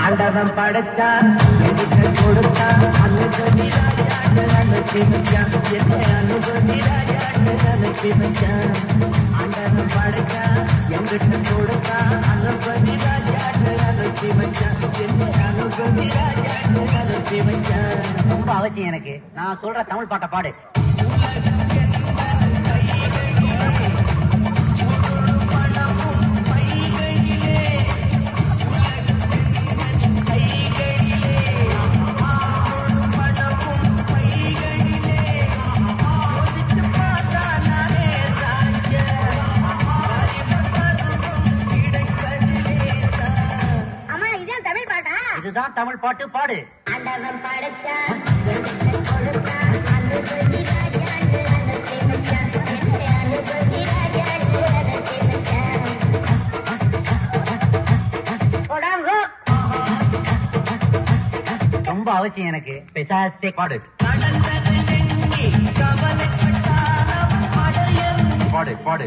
ஆண்டவன் படைச்சா எதுக்கு கொடுத்தா அனுபவி ராஜான்னு அனுப்பி வச்சான் என்ன அனுபவி ராஜான்னு அனுப்பி வச்சான் ஆண்டவன் படைச்சா எங்கிட்ட கொடுத்தா அனுபவி ராஜான்னு அனுப்பி வச்சான் என்ன அனுபவி ராஜான்னு அனுப்பி வச்சான். ரொம்ப அவசியம் எனக்கு. நான் சொல்ற தமிழ் பாட்டை பாடு. இதுதான் தமிழ் பாட்டு, பாடு. ஆண்டவன் படைச்சா ரொம்ப அவசியம் எனக்கு. பெசாசே பாடு பாடு பாடு.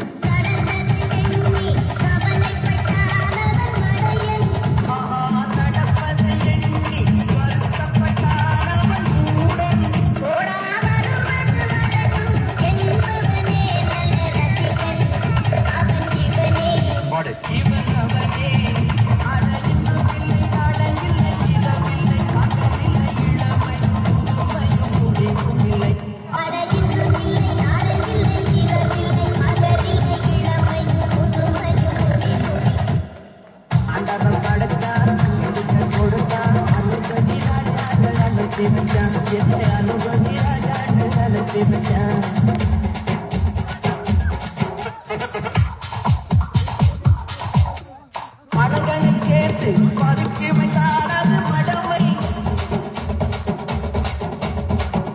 மனங்களில் கேட்டு பதுக்கி வைத்தாரது மடமை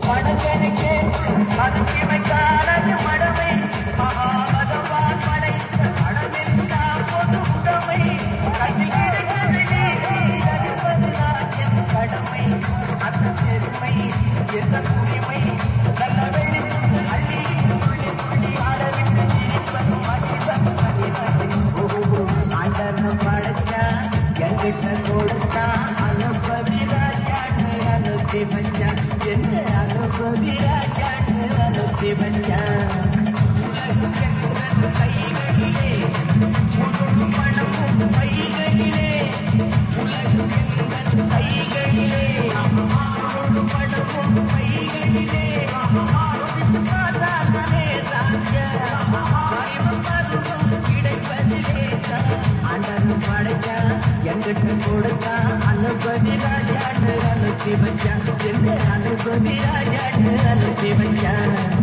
மனங்களை கேட்டு பதுக்கி வைத்தாரது மடமை மகாபகவான் படைத்த மனமெல்லாம் பொது உடமை கையில் கிடைக்கவில்லை அறிவது ராஜ்யம் கடமை அந்த பெருமை எந்த உரிமை நல்ல வெளிச்சத்து அள்ளி துள்ளி துள்ளி ஆடவிட்டு சிரிப்பது மனிதன் ஆண்டவன் படைச்சா எங்கிட்ட கொடுத்தா அனுபவி ராஜான்னு அனுப்பி வச்சான் என்ன அனுபவி ராஜான்னு அனுப்பி வச்சான். கைகளிலே முழு பணமும் கைகளிலே உலகெந்த கைகளிலே முழு பணமும் கைகளிலே சாதாரணே ராஜா பருவம் கிடைப்பதிலே ஆண்டவன் படைச்சா எங்கிட்ட கொடுத்தா அனுபவி ராஜான்னு அனுப்பி வச்சான் என்ன அனுபவி ராஜான்னு அனுப்பி வச்சான்.